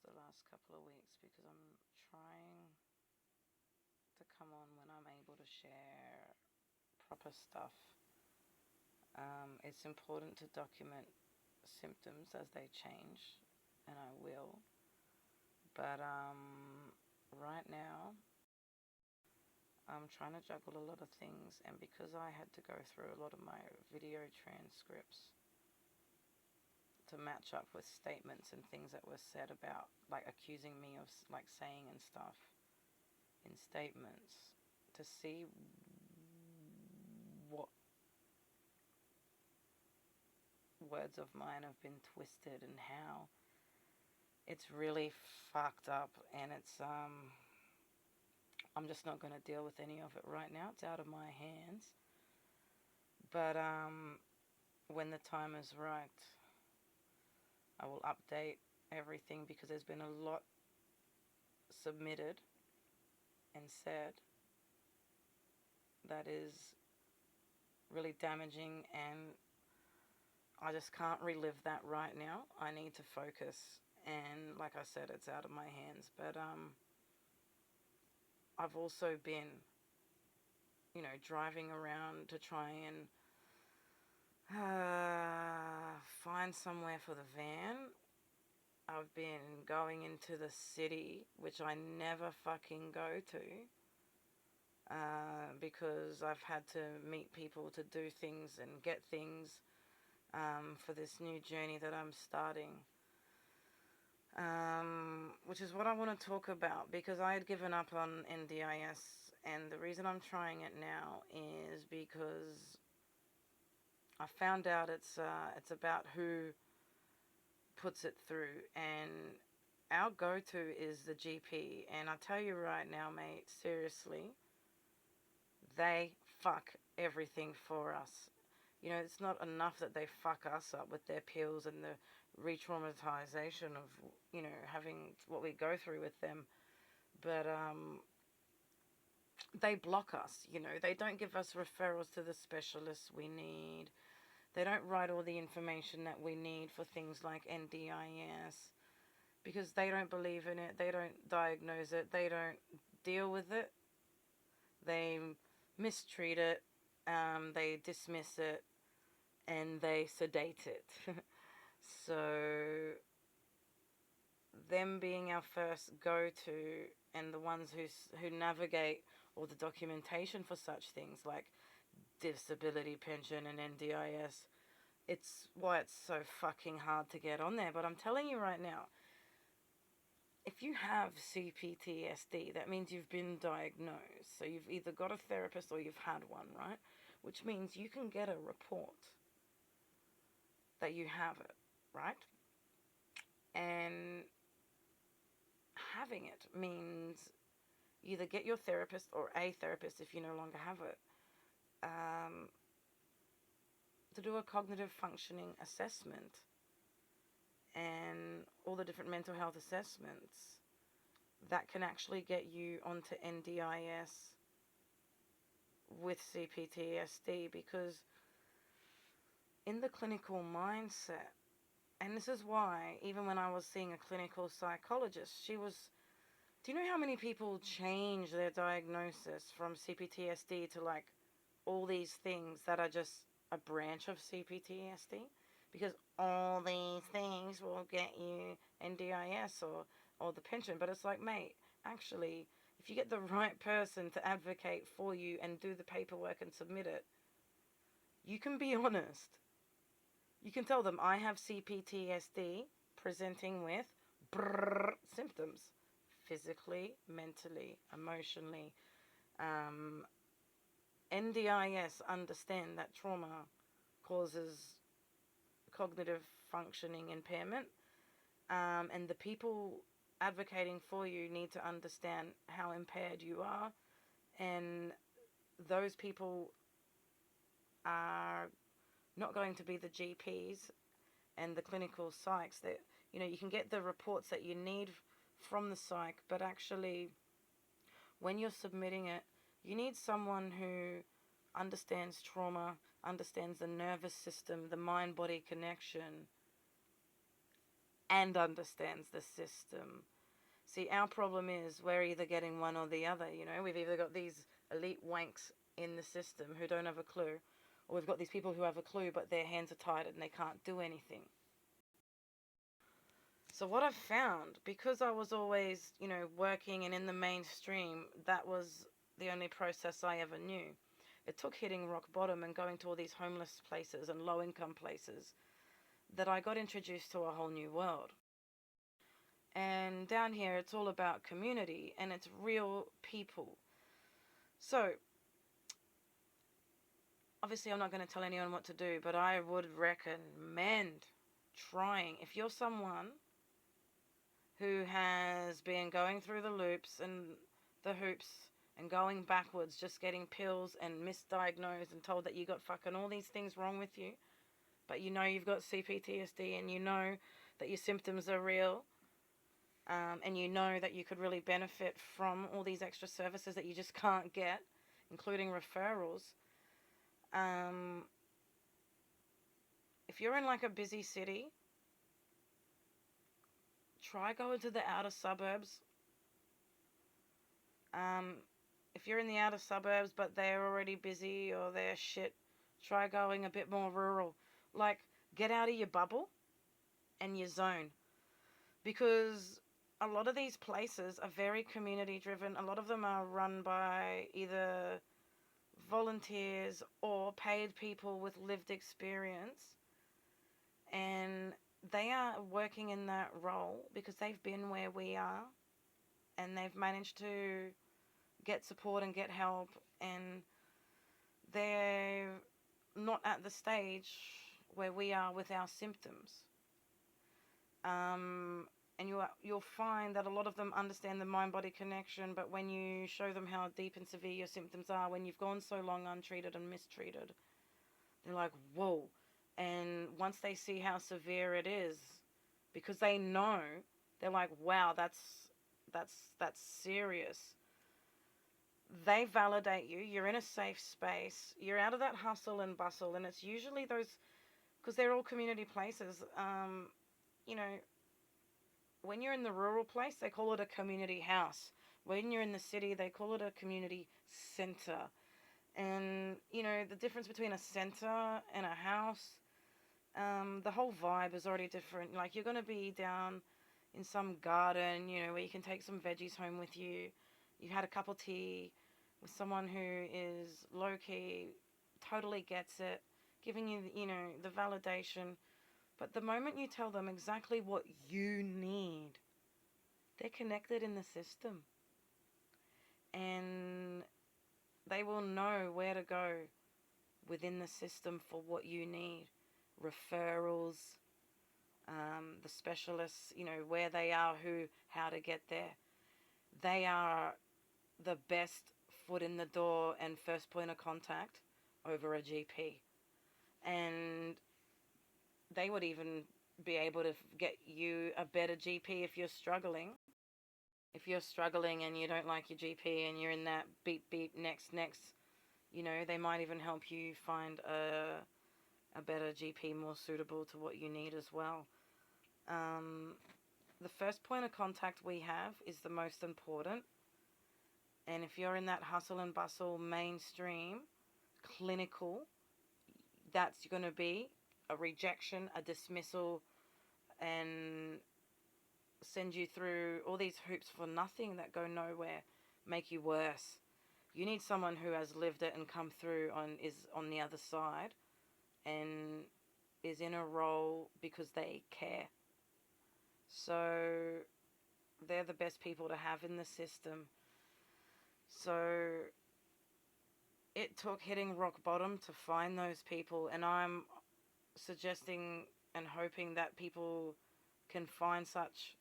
the last couple of weeks because I'm trying to come on when I'm able to share proper stuff. It's important to document symptoms as they change, and I will. But right now, I'm trying to juggle a lot of things, and because I had to go through a lot of my video transcripts to match up with statements and things that were said about, like, accusing me of, like, saying and stuff in statements, to see what words of mine have been twisted and how it's really fucked up, and it's I'm just not going to deal with any of it right now. It's out of my hands. But when the time is right, I will update everything, because there's been a lot submitted and said that is really damaging, and I just can't relive that right now. I need to focus, and like I said, it's out of my hands. But I've also been, driving around to try and find somewhere for the van. I've been going into the city, which I never fucking go to, because I've had to meet people to do things and get things for this new journey that I'm starting, which is what I want to talk about, because I had given up on NDIS, and the reason I'm trying it now is because I found out it's about who puts it through, and our go-to is the GP. And I tell you right now, mate, seriously, they fuck everything for us. It's not enough that they fuck us up with their pills and the re-traumatization of, having what we go through with them, but they block us. They don't give us referrals to the specialists we need. They don't write all the information that we need for things like NDIS, because they don't believe in it. They don't diagnose it. They don't deal with it. They mistreat it. They dismiss it, and they sedate it. So them being our first go-to, and the ones who navigate all the documentation for such things like disability pension and NDIS, it's why it's so fucking hard to get on there. But I'm telling you right now, if you have CPTSD, that means you've been diagnosed. So you've either got a therapist or you've had one, right? Which means you can get a report that you have it, right? And having it means either get your therapist or a therapist, if you no longer have it, to do a cognitive functioning assessment and all the different mental health assessments that can actually get you onto NDIS with CPTSD. Because in the clinical mindset, and this is why even when I was seeing a clinical psychologist, do you know how many people change their diagnosis from CPTSD to, like, all these things that are just a branch of CPTSD? Because all these things will get you NDIS or the pension. But it's like, mate, actually, if you get the right person to advocate for you and do the paperwork and submit it, you can be honest. You can tell them, I have CPTSD presenting with symptoms, physically, mentally, emotionally. NDIS understand that trauma causes cognitive functioning impairment, and the people advocating for you need to understand how impaired you are, and those people are not going to be the GPs and the clinical psychs. That you can get the reports that you need from the psych, but actually when you're submitting it, you need someone who understands trauma, understands the nervous system, the mind-body connection, and understands the system. See, our problem is we're either getting one or the other. We've either got these elite wanks in the system who don't have a clue, or we've got these people who have a clue but their hands are tied and they can't do anything. So what I've found, because I was always, working and in the mainstream, that was the only process I ever knew. It took hitting rock bottom and going to all these homeless places and low-income places that I got introduced to a whole new world. And down here, it's all about community and it's real people. So, obviously, I'm not going to tell anyone what to do, but I would recommend trying. If you're someone who has been going through the loops and the hoops and going backwards, just getting pills and misdiagnosed and told that you got fucking all these things wrong with you, but you've got CPTSD and you know that your symptoms are real, and you know that you could really benefit from all these extra services that you just can't get, including referrals. If you're in like a busy city, try going to the outer suburbs. If you're in the outer suburbs but they're already busy or they're shit, try going a bit more rural. Like, get out of your bubble and your zone. Because a lot of these places are very community driven. A lot of them are run by either volunteers or paid people with lived experience. And they are working in that role because they've been where we are and they've managed to get support and get help, and they're not at the stage where we are with our symptoms. And you'll find that a lot of them understand the mind-body connection, but when you show them how deep and severe your symptoms are, when you've gone so long untreated and mistreated, they're like, whoa. And once they see how severe it is, because they know, they're like, wow, that's serious. They validate you. You're in a safe space. You're out of that hustle and bustle, and it's usually those, because they're all community places. When you're in the rural place, they call it a community house. When you're in the city, they call it a community center. And, the difference between a center and a house, the whole vibe is already different. Like, you're going to be down in some garden, where you can take some veggies home with you. You've had a cup of tea with someone who is low-key, totally gets it, giving you, the validation. But the moment you tell them exactly what you need, they're connected in the system. And they will know where to go within the system for what you need. Referrals, the specialists, where they are, how to get there. They are the best foot in the door and first point of contact over a GP. And they would even be able to get you a better GP if you're struggling. If you're struggling and you don't like your GP and you're in that beep, next, they might even help you find a better GP more suitable to what you need as well. The first point of contact we have is the most important. And if you're in that hustle and bustle, mainstream, clinical, that's going to be a rejection, a dismissal, and send you through all these hoops for nothing that go nowhere, make you worse. You need someone who has lived it and come through is on the other side and is in a role because they care. So they're the best people to have in the system. So it took hitting rock bottom to find those people, and I'm suggesting and hoping that people can find such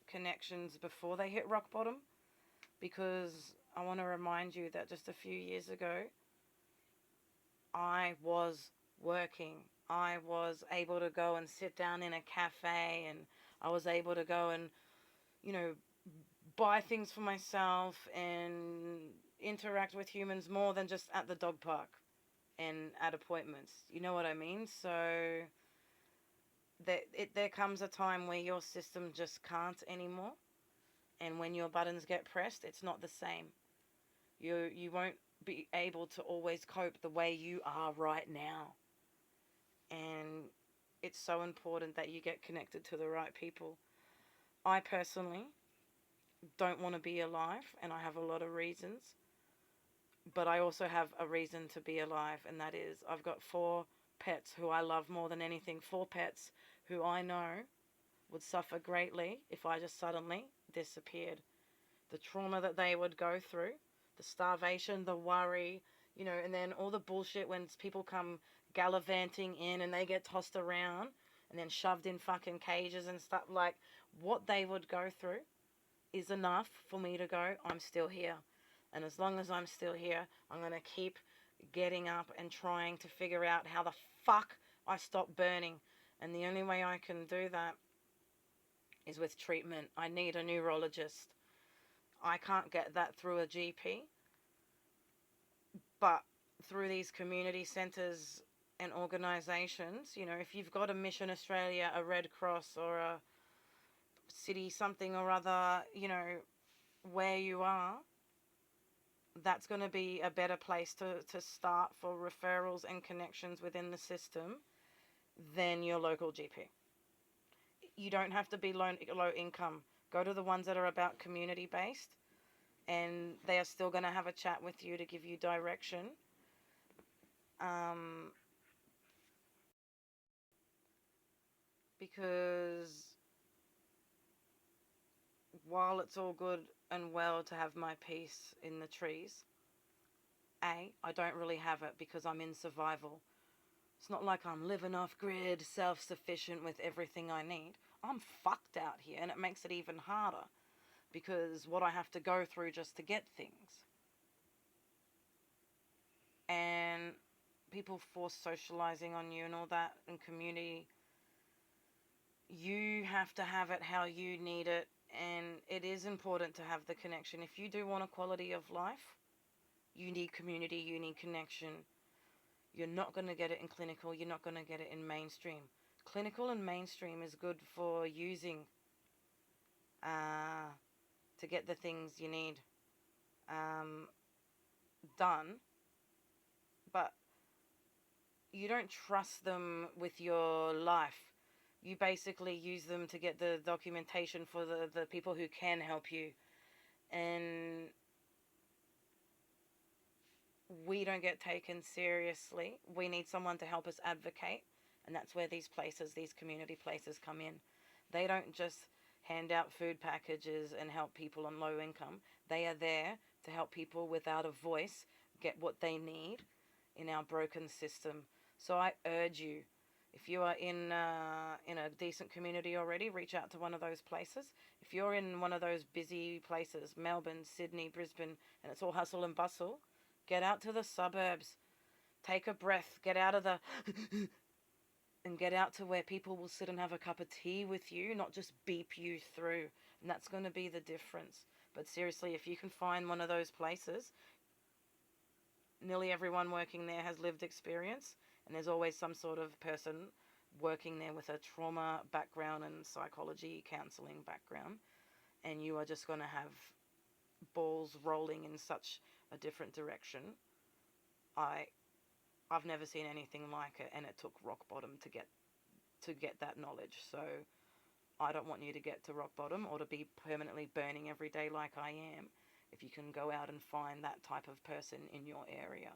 connections before they hit rock bottom, because I want to remind you that just a few years ago, I was working. I was able to go and sit down in a cafe, and I was able to go and, buy things for myself and interact with humans more than just at the dog park and at appointments. You know what I mean? So there comes a time where your system just can't anymore, and when your buttons get pressed, it's not the same. You won't be able to always cope the way you are right now, and it's so important that you get connected to the right people. I personally don't want to be alive, and I have a lot of reasons, but I also have a reason to be alive, and that is I've got 4 pets who I love more than anything. 4 pets who I know would suffer greatly if I just suddenly disappeared. The trauma that they would go through, the starvation, the worry, and then all the bullshit when people come gallivanting in and they get tossed around and then shoved in fucking cages and stuff. Like, what they would go through is enough for me to go, I'm still here. And as long as I'm still here, I'm going to keep getting up and trying to figure out how the fuck I stop burning. And the only way I can do that is with treatment. I need a neurologist. I can't get that through a GP, but through these community centres and organisations, if you've got a Mission Australia, a Red Cross, or a city something or other, where you are, that's going to be a better place to start for referrals and connections within the system than your local GP. You don't have to be low income. Go to the ones that are about community based, and they are still going to have a chat with you to give you direction. Because while it's all good and well to have my peace in the trees, I don't really have it because I'm in survival. It's not like I'm living off grid, self-sufficient with everything I need. I'm fucked out here, and it makes it even harder because what I have to go through just to get things. And people force socializing on you and all that, and community. You have to have it how you need it, and it is important to have the connection. If you do want a quality of life, you need community, you need connection. You're not going to get it in clinical, you're not going to get it in mainstream. Clinical and mainstream is good for using to get the things you need done, but you don't trust them with your life. You basically use them to get the documentation for the people who can help you. And we don't get taken seriously. We need someone to help us advocate. And that's where these places, these community places come in. They don't just hand out food packages and help people on low income. They are there to help people without a voice get what they need in our broken system. So I urge you, if you are in a decent community already, reach out to one of those places. If you're in one of those busy places, Melbourne, Sydney, Brisbane, and it's all hustle and bustle, get out to the suburbs. Take a breath. Get out of the and get out to where people will sit and have a cup of tea with you, not just beep you through. And that's going to be the difference. But seriously, if you can find one of those places, nearly everyone working there has lived experience, and there's always some sort of person working there with a trauma background and psychology counseling background, and you are just going to have balls rolling in such a different direction. I've never seen anything like it, and it took rock bottom to get that knowledge. So I don't want you to get to rock bottom or to be permanently burning every day like I am. If you can go out and find that type of person in your area.